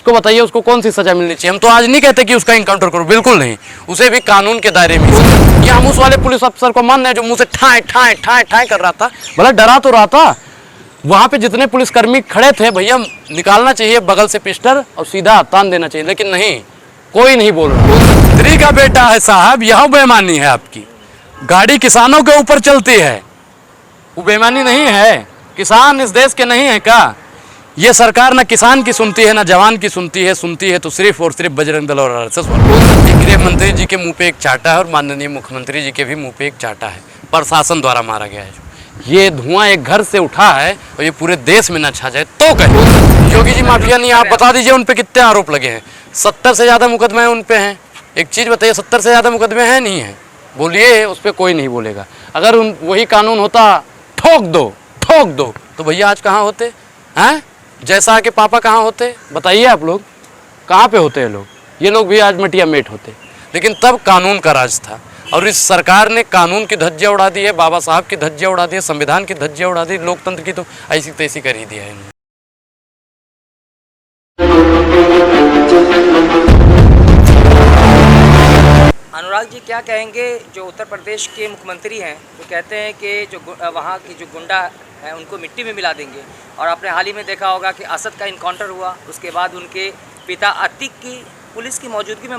उसको बताइए उसको कौन सी सजा मिलनी चाहिए। हम तो आज नहीं कहते कि उसका इनकाउंटर करो, बिल्कुल नहीं, उसे भी कानून के दायरे में। ये हम उस वाले पुलिस अफसर को मान रहे हैं जो मुंह से ठाए ठाए ठाए ठाए कर रहा था, भला डरा तो रहा था। वहां पे जितने पुलिसकर्मी खड़े थे, भैया निकालना चाहिए बगल से पिस्टल और सीधा तान देना चाहिए, लेकिन नहीं, कोई नहीं बोल रहा। मंत्री का बेटा है साहब, यह बेईमानी है आपकी। गाड़ी किसानों के ऊपर चलती है, वो बेईमानी नहीं है। किसान इस देश के नहीं है क्या? ये सरकार ना किसान की सुनती है ना जवान की सुनती है तो सिर्फ और सिर्फ बजरंग दल और आरएसएस। गृह मंत्री जी के मुंह पे एक चाटा है और माननीय मुख्यमंत्री जी के भी मुंह पे एक चाटा है, प्रशासन द्वारा मारा गया है। ये धुआं एक घर से उठा है और ये पूरे देश में ना छा जाए तो कहे। योगी जी माफिया नहीं, आप बता दीजिए उन पे कितने आरोप लगे हैं? 70 से ज़्यादा मुकदमे उन पे हैं। एक चीज़ बताइए, 70 से ज़्यादा मुकदमे हैं नहीं हैं? बोलिए, उस पर कोई नहीं बोलेगा। अगर वही कानून होता ठोक दो तो भैया आज कहाँ होते हैं? जैसा के पापा कहाँ होते? बताइए आप लोग कहाँ पे होते हैं लोग? ये लोग भी आज मटिया मेट होते। लेकिन तब कानून का राज था और इस सरकार ने कानून की धज्जियाँ उड़ा दी है, बाबा साहब की धज्जियाँ उड़ा दी है, संविधान की धज्जियाँ उड़ा दी, लोकतंत्र की तो ऐसी तैसी कर ही दिया है इन्होंने। अनुराग जी क्या कहेंगे, जो उत्तर प्रदेश के मुख्यमंत्री हैं वो कहते हैं कि जो वहाँ की जो गुंडा है उनको मिट्टी में मिला देंगे, और आपने हाल ही में देखा होगा कि असद का इनकाउंटर हुआ, उसके बाद उनके पिता अतीक की पुलिस की मौजूदगी में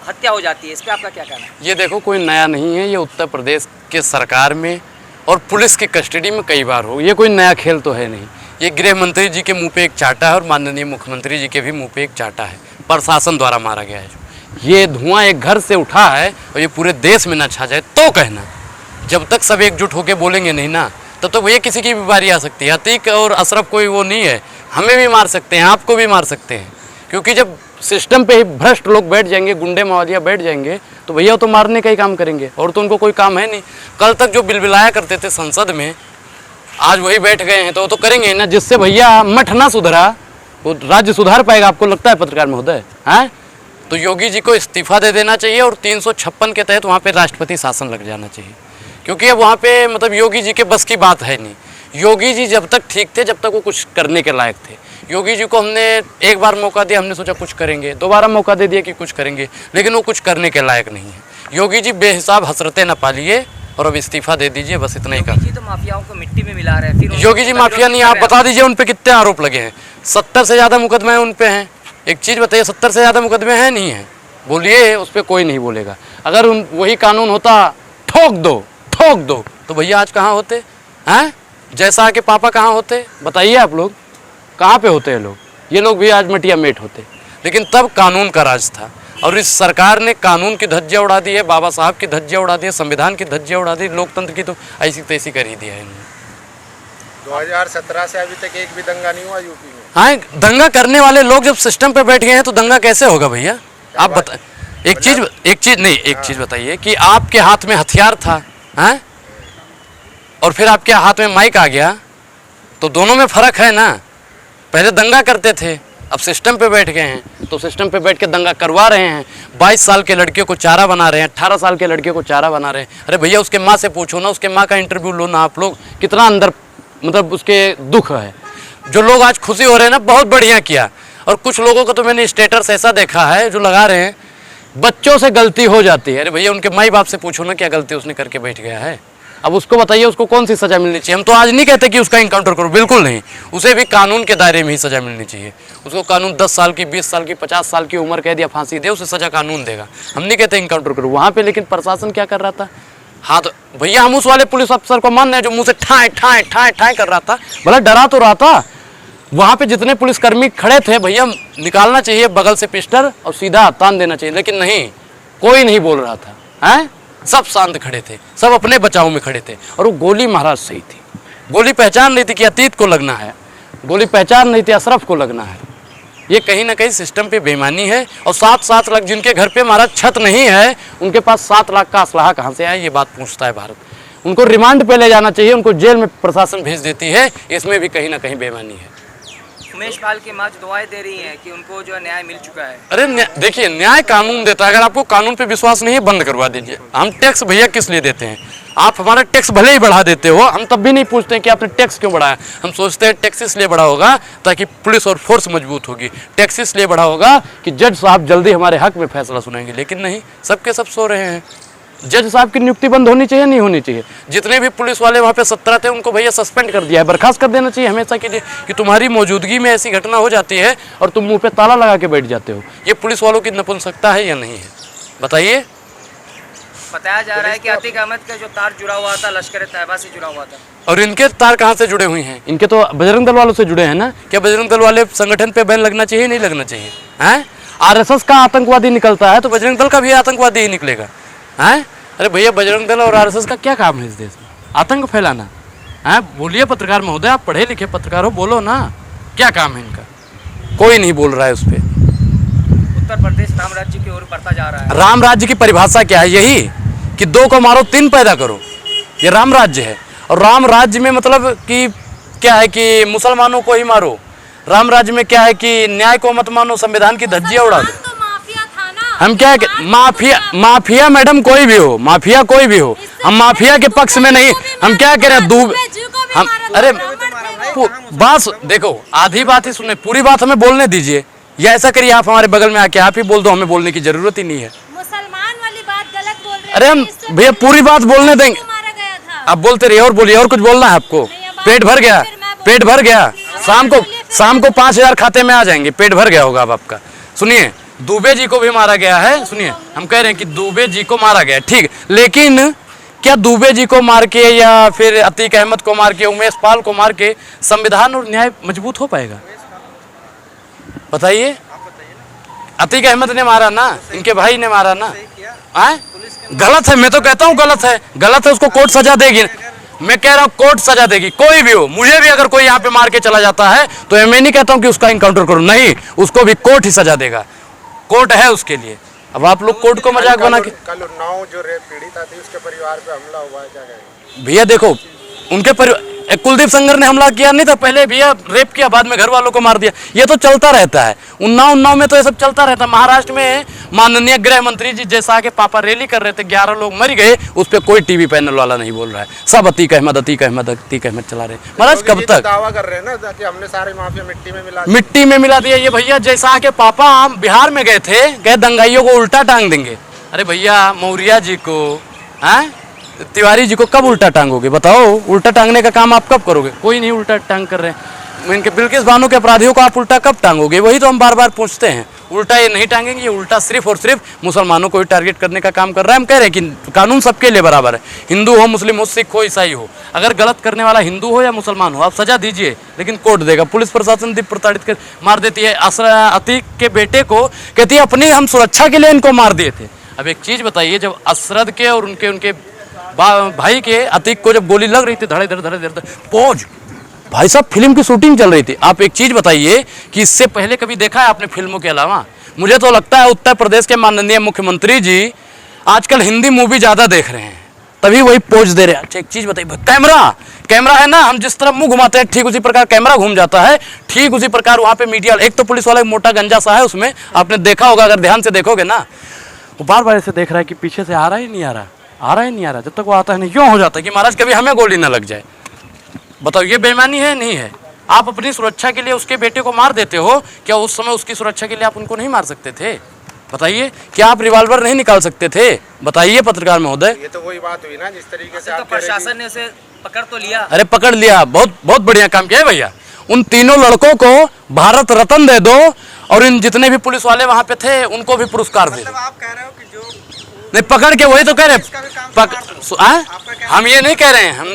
हत्या हो जाती है। इस पर आपका क्या कहना है? ये देखो, कोई नया नहीं है, ये उत्तर प्रदेश के सरकार में और पुलिस की कस्टडी में कई बार हो, ये कोई नया खेल तो है नहीं। ये गृह मंत्री जी के मुँह पे एक चाटा है और माननीय मुख्यमंत्री जी के भी मुँह पे एक चाटा है, प्रशासन द्वारा मारा गया है। ये धुआं एक घर से उठा है और ये पूरे देश में ना छा जाए तो कहना। जब तक सब एकजुट होकर बोलेंगे नहीं ना, तब तो भैया किसी की भी बारी आ सकती है। अतीक और अशरफ कोई वो नहीं है, हमें भी मार सकते हैं, आपको भी मार सकते हैं, क्योंकि जब सिस्टम पे ही भ्रष्ट लोग बैठ जाएंगे, गुंडे मावलिया बैठ जाएंगे, तो भैया तो मारने का ही काम करेंगे, और तो उनको कोई काम है नहीं। कल तक जो बिलबिलाया करते थे संसद में, आज वही बैठ गए हैं, तो वो तो करेंगे ना। जिससे भैया मठ ना सुधरा, वो राज्य सुधार पाएगा? आपको लगता है पत्रकार महोदय? हैं? तो योगी जी को इस्तीफा दे देना चाहिए और 356 के तहत वहाँ पे राष्ट्रपति शासन लग जाना चाहिए, क्योंकि अब वहाँ पे मतलब योगी जी के बस की बात है नहीं। योगी जी जब तक ठीक थे, जब तक वो कुछ करने के लायक थे। योगी जी को हमने एक बार मौका दिया, हमने सोचा कुछ करेंगे, दोबारा मौका दे दिया कि कुछ करेंगे, लेकिन वो कुछ करने के लायक नहीं है। योगी जी बेहिसाब हसरतें न पालिए और अब इस्तीफा दे दीजिए, बस इतना ही कर। तो माफियाओं को मिट्टी में मिला रहे हैं, फिर योगी जी माफिया नहीं, आप बता दीजिए उन पे कितने आरोप लगे हैं? 70 से ज़्यादा मुकदमे उन पे हैं। एक चीज़ बताइए, 70 से ज़्यादा मुकदमे हैं नहीं हैं? बोलिए, उस पर कोई नहीं बोलेगा। अगर वही कानून होता ठोक दो तो भैया आज कहाँ होते हैं? जैसा के पापा कहाँ होते? बताइए आप लोग कहाँ पे होते हैं लोग? ये लोग भी आज मटिया मेट होते। लेकिन तब कानून का राज था और इस सरकार ने कानून की धज्जियाँ उड़ा दी है, बाबा साहब की धज्जियाँ उड़ा दी है, संविधान की धज्जियाँ उड़ा दी, लोकतंत्र की तो ऐसी तैसी कर ही दिया है इन्होंने। 2017 से अभी तक एक भी दंगा नहीं हुआ यूपी में। हाँ, दंगा करने वाले लोग जब सिस्टम पे बैठ गए हैं तो दंगा कैसे होगा भैया? आप बता, एक चीज बताइए कि आपके हाथ में हथियार था, हैं? और फिर आपके हाथ में माइक आ गया, तो दोनों में फर्क है ना। पहले दंगा करते थे, अब सिस्टम पे बैठ गए हैं, तो सिस्टम पे बैठ के दंगा करवा रहे हैं। 22 साल के लड़कियों को चारा बना रहे हैं, 18 साल के लड़कियों को चारा बना रहे हैं। अरे भैया, उसके माँ से पूछो ना, उसके माँ का इंटरव्यू लो ना आप लोग, कितना अंदर मतलब उसके दुख है। जो लोग आज खुशी हो रहे हैं ना, बहुत बढ़िया किया। और कुछ लोगों को तो मैंने स्टेटस ऐसा देखा है जो लगा रहे हैं बच्चों से गलती हो जाती है। अरे भैया, उनके माई बाप से पूछो ना क्या गलती उसने करके बैठ गया है। अब उसको बताइए उसको कौन सी सजा मिलनी चाहिए। हम तो आज नहीं कहते कि उसका इनकाउंटर करो, बिल्कुल नहीं, उसे भी कानून के दायरे में ही सजा मिलनी चाहिए। उसको कानून 10 साल की, 20 साल की, 50 साल की उम्र कह दिया, फांसी दे, उसे सजा कानून देगा। हम नहीं कहते इनकाउंटर करो वहाँ पे। लेकिन प्रशासन क्या कर रहा था? हाँ, तो भैया हम उस वाले पुलिस अफसर को मान रहे हैं जो मुँह से ठाए ठाए ठाए ठाए कर रहा था, भला डरा तो रहा था। वहाँ पे जितने पुलिसकर्मी खड़े थे, भैया निकालना चाहिए बगल से पिस्टल और सीधा तान देना चाहिए, लेकिन नहीं, कोई नहीं बोल रहा था। हैं? सब शांत खड़े थे, सब अपने बचाव में खड़े थे। और वो गोली महाराज सही थी, गोली पहचान नहीं थी कि अतीत को लगना है, गोली पहचान नहीं थी अशरफ को लगना है। ये कहीं ना कहीं सिस्टम पे बेईमानी है। और 7-7 लाख जिनके घर पे महाराज छत नहीं है, उनके पास 7 लाख का असलाहा कहाँ से आया, ये बात पूछता है भारत। उनको रिमांड पे ले जाना चाहिए, उनको जेल में प्रशासन भेज देती है, इसमें भी कहीं ना कहीं बेईमानी है। उमेश पाल की माँ जो दुआएं दे रही हैं कि उनको जो है न्याय मिल चुका है। अरे देखिए, न्याय कानून देता है। अगर आपको कानून पे विश्वास नहीं है, बंद करवा दीजिए। हम टैक्स भैया किस लिए देते हैं? आप हमारा टैक्स भले ही बढ़ा देते हो, हम तब भी नहीं पूछते हैं कि आपने टैक्स क्यों बढ़ाया। हम सोचते हैं टैक्स इसलिए बढ़ा होगा ताकि पुलिस और फोर्स मजबूत होगी। टैक्स इसलिए बढ़ा होगा कि जज साहब जल्दी हमारे हक में फैसला सुनाएंगे। लेकिन नहीं, सबके सब सो रहे हैं। जज साहब की नियुक्ति बंद होनी चाहिए, नहीं होनी चाहिए? जितने भी पुलिस वाले वहाँ पे 17 थे, उनको भैया सस्पेंड कर दिया है, बर्खास्त कर देना चाहिए हमेशा के लिए कि तुम्हारी मौजूदगी में ऐसी घटना हो जाती है और तुम मुंह पे ताला लगा के बैठ जाते हो। ये पुलिस वालों की नपुंसकता है या नहीं है? बताइए। बताया जा रहा है कि अतीक अहमद का जो तार जुड़ा हुआ था लश्कर तैयबा से जुड़ा हुआ था। और इनके तार कहाँ से जुड़े हुए हैं? इनके तो बजरंग दल वालों से जुड़े हैं ना। क्या बजरंग दल वाले संगठन पे बैन लगना चाहिए, नहीं लगना चाहिए? हैं? आरएसएस का आतंकवादी निकलता है तो बजरंग दल का भी आतंकवादी ही निकलेगा। हैं? अरे भैया, बजरंग दल और आरएसएस का क्या काम है इस देश में? आतंक फैलाना? हैं? बोलिए पत्रकार महोदय, आप पढ़े लिखे पत्रकार हो, बोलो ना, क्या काम है इनका? कोई नहीं बोल रहा है उस पर। उत्तर प्रदेश राम राज्य की ओर बढ़ता जा रहा है। राम राज्य की परिभाषा क्या है? यही कि 2 को मारो 3 पैदा करो, ये राम राज्य है। और राम राज्य में मतलब कि क्या है कि मुसलमानों को ही मारो। राम राज्य में क्या है कि न्याय को मत मानो, संविधान की धज्जियां उड़ा दो। हम क्या माफिया मैडम कोई भी हो, माफिया कोई भी हो, हम माफिया के पक्ष में नहीं। हम क्या कह रहे हैं? हम अरे बात देखो, आधी बात ही सुने, पूरी बात हमें बोलने दीजिए। या ऐसा करिए, आप हमारे बगल में आके आप ही बोल दो, हमें बोलने की जरूरत ही नहीं है। मुसलमान वाली बात गलत बोल रहे हैं। अरे हम भैया पूरी बात बोलने देंगे। आप बोलते रहिए और बोलिए। और कुछ बोलना है आपको? पेट भर गया? पेट भर गया? शाम को 5,000 खाते में आ जाएंगे। पेट भर गया होगा अब आपका। सुनिए, दुबे जी को भी मारा गया है। सुनिए, हम कह रहे हैं कि दुबे जी को मारा गया, ठीक, लेकिन क्या दुबे जी को मार के या फिर अतीक अहमद को मार के, उमेश पाल को मार के संविधान और न्याय मजबूत हो पाएगा? बताइए। अतीक अहमद ने मारा ना, इनके भाई ने मारा ना। गलत है, मैं तो कहता हूँ गलत है। गलत है, उसको कोर्ट सजा देगी। मैं कह रहा हूँ कोर्ट सजा देगी, कोई भी हो। मुझे भी अगर कोई यहाँ पे मार के चला जाता है तो मैं नहीं कहता हूँ कि उसका इनकाउंटर करो, नहीं, उसको भी कोर्ट ही सजा देगा। कोर्ट है उसके लिए। अब आप लोग कोर्ट को मजाक बना के। कल उन्नाव जो रेप पीड़िता थी, उसके परिवार पे हमला हुआ है, क्या कहेंगे? भैया देखो, उनके कुलदीप संगर ने हमला किया नहीं था पहले? भैया रेप किया, बाद में घर वालों को मार दिया। ये तो चलता रहता है। उन्नाव में तो ये सब चलता रहता है। महाराष्ट्र में माननीय गृह मंत्री जी जैसा के पापा रैली कर रहे थे, 11 लोग मर गए, उस पर कोई टीवी पैनल वाला नहीं बोल रहा है। सब अतीक अहमद चला रहे। महाराज कब तक दावा कर रहे हैं ना कि हमने सारे माफिया मिट्टी में मिला दिया? ये भैया जैसा के पापा बिहार में गए थे, गए दंगाइयों को उल्टा टांग देंगे। अरे भैया, मौर्या जी को, तिवारी जी को कब उल्टा टांगोगे? बताओ, उल्टा टांगने का काम आप कब करोगे? कोई नहीं उल्टा टांग कर रहे हैं। इनके बिल्किस बानो के अपराधियों को आप उल्टा कब टांगोगे? वही तो हम बार बार पूछते हैं। उल्टा ये नहीं टांगेंगे। ये उल्टा सिर्फ और सिर्फ मुसलमानों को ही टारगेट करने का काम कर रहा है। हम कह रहे हैं कि कानून सबके लिए बराबर है, हिंदू हो, मुस्लिम हो, सिख हो, ईसाई हो। अगर गलत करने वाला हिंदू हो या मुसलमान हो, आप सजा दीजिए, लेकिन कोर्ट देगा। पुलिस प्रशासन दीप प्रताड़ित कर मार देती है। अतीक के बेटे को कहती है अपनी हम सुरक्षा के लिए इनको मार दिए थे। अब एक चीज बताइए, जब असरद के और उनके भाई के अतीक को जब गोली लग रही थी, धड़े धड़े पौज, भाई साहब फिल्म की शूटिंग चल रही थी। आप एक चीज बताइए कि इससे पहले कभी देखा है आपने फिल्मों के अलावा? मुझे तो लगता है उत्तर प्रदेश के माननीय मुख्यमंत्री जी आजकल हिंदी मूवी ज्यादा देख रहे हैं, तभी वही पोज दे रहे हैं। अच्छा एक चीज बताइए, कैमरा है ना, हम जिस तरफ मुंह घुमाते हैं ठीक उसी प्रकार कैमरा घूम जाता है। ठीक उसी प्रकार वहां पे मीडिया, एक तो पुलिस वाला मोटा गंजा सा है, उसमें आपने देखा होगा, अगर ध्यान से देखोगे ना, वो बार बार ऐसे देख रहा है कि पीछे से आ रहा ही नहीं आ रहा, आ रहा ही नहीं आ रहा। जब तक वो आता है नहीं, क्यों हो जाता है कि महाराज कभी हमें गोली ना लग जाए। बताओ ये बेईमानी है नहीं है? आप अपनी सुरक्षा के लिए उसके बेटे को मार देते हो, क्या उस समय उसकी सुरक्षा के लिए आप उनको नहीं मार सकते थे? बताइए, क्या आप रिवॉल्वर नहीं निकाल सकते थे? बताइए पत्रकार महोदय। ये तो वही बात हुई ना, जिस तरीके से तो प्रशासन ने उसे पकड़ तो लिया। अरे पकड़ लिया, बहुत बढ़िया काम किया है भैया। उन तीनों लड़कों को भारत रत्न दे दो और इन जितने भी पुलिस वाले वहां पे थे उनको भी पुरस्कार दे दो। आप कह रहे हो कि जो नहीं पकड़ के, वही तो कह रहे हम ये नहीं कह रहे हैं, हम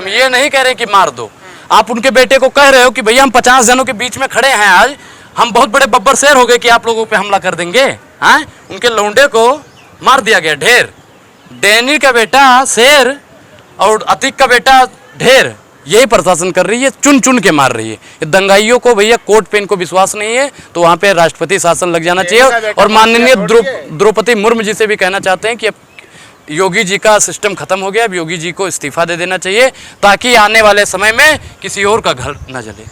ये नहीं कह रहे कि मार दो। आप उनके बेटे को कह रहे हो कि भैया हम 50 जनों के बीच में खड़े हैं, आज हम बहुत बड़े बब्बर शेर हो गए कि आप लोगों पे हमला कर देंगे। उनके लौंडे को मार दिया गया ढेर। डैनी का बेटा शेर और अतीक का बेटा ढेर, यही प्रशासन कर रही है, चुन चुन के मार रही है। दंगाइयों को भैया कोर्ट पे इनको विश्वास नहीं है तो वहाँ पे राष्ट्रपति शासन लग जाना चाहिए। और माननीय द्रौपदी मुर्मू जी से भी कहना चाहते हैं कि अब योगी जी का सिस्टम खत्म हो गया, अब योगी जी को इस्तीफा दे देना चाहिए ताकि आने वाले समय में किसी और का घर न जले।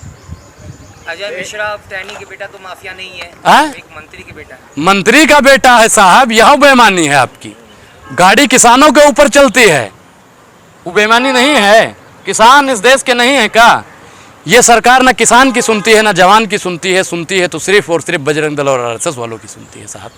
अजय मिश्रा टैनी के बेटा तो माफिया नहीं है, हाँ? एक मंत्री के बेटा है। मंत्री का बेटा है साहब, यह बेईमानी है आपकी। गाड़ी किसानों के ऊपर चलती है, वो बेईमानी नहीं है। किसान इस देश के नहीं है क्या? ये सरकार ना किसान की सुनती है ना जवान की सुनती है तो सिर्फ और सिर्फ बजरंग दल और आरएसएस वालों की सुनती है साहब।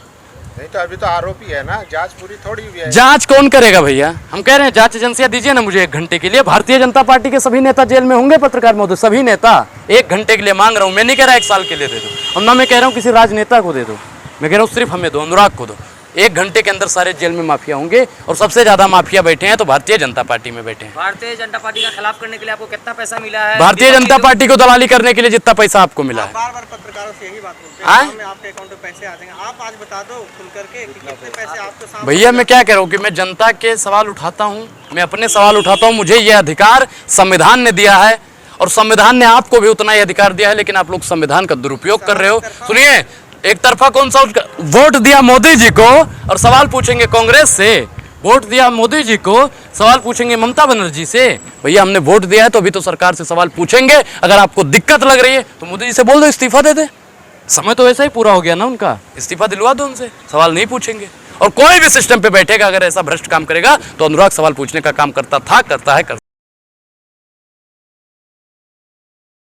नहीं तो अभी तो आरोपी है ना, जांच पूरी थोड़ी हुई है। जांच कौन करेगा भैया? हम कह रहे हैं जांच एजेंसियां दीजिए ना मुझे 1 घंटे के लिए। भारतीय जनता पार्टी के सभी नेता जेल में होंगे, पत्रकार महोदय, सभी नेता 1 घंटे के लिए मांग रहा हूं। मैं नहीं कह रहा 1 साल के लिए दे दो, और ना मैं कह रहा हूं किसी राजनेता को दे दो, मैं कह रहा हूं सिर्फ हमें दो, अनुराग को दो। 1 घंटे के अंदर सारे जेल में माफिया होंगे, और सबसे ज्यादा माफिया बैठे हैं तो भारतीय जनता पार्टी में बैठे हैं। भारतीय जनता पार्टी का खिलाफ करने के लिए आपको कितना पैसा मिला है? भारतीय जनता पार्टी को दलाली करने के लिए जितना पैसा आपको मिला है। बार बार पत्रकारों से यही बात बोलते हाँ? हैं, आपके अकाउंट में पैसे आ जाएंगे। आप आज बता दो खुल करके कि कितने पैसे आपके सामने। भैया मैं क्या कह रहा हूँ कि मैं जनता के सवाल उठाता हूँ, मैं अपने सवाल उठाता हूँ। मुझे यह अधिकार संविधान ने दिया है, और संविधान ने आपको भी उतना ही अधिकार दिया है, लेकिन आप लोग संविधान का दुरुपयोग कर रहे हो। सुनिए, एक तरफा कौन सा वोट दिया मोदी जी को और सवाल पूछेंगे कांग्रेस से, वोट दिया मोदी जी को सवाल पूछेंगे ममता बनर्जी से। भैया हमने वोट दिया है तो अभी तो सरकार से सवाल पूछेंगे। अगर आपको दिक्कत लग रही है तो मोदी जी से बोल दो इस्तीफा दे दे। समय तो ऐसा ही पूरा हो गया ना उनका, इस्तीफा दिलवा दो उनसे, सवाल नहीं पूछेंगे। और कोई भी सिस्टम पे बैठेगा अगर ऐसा भ्रष्ट काम करेगा तो अनुराग सवाल पूछने का काम करता था, करता है।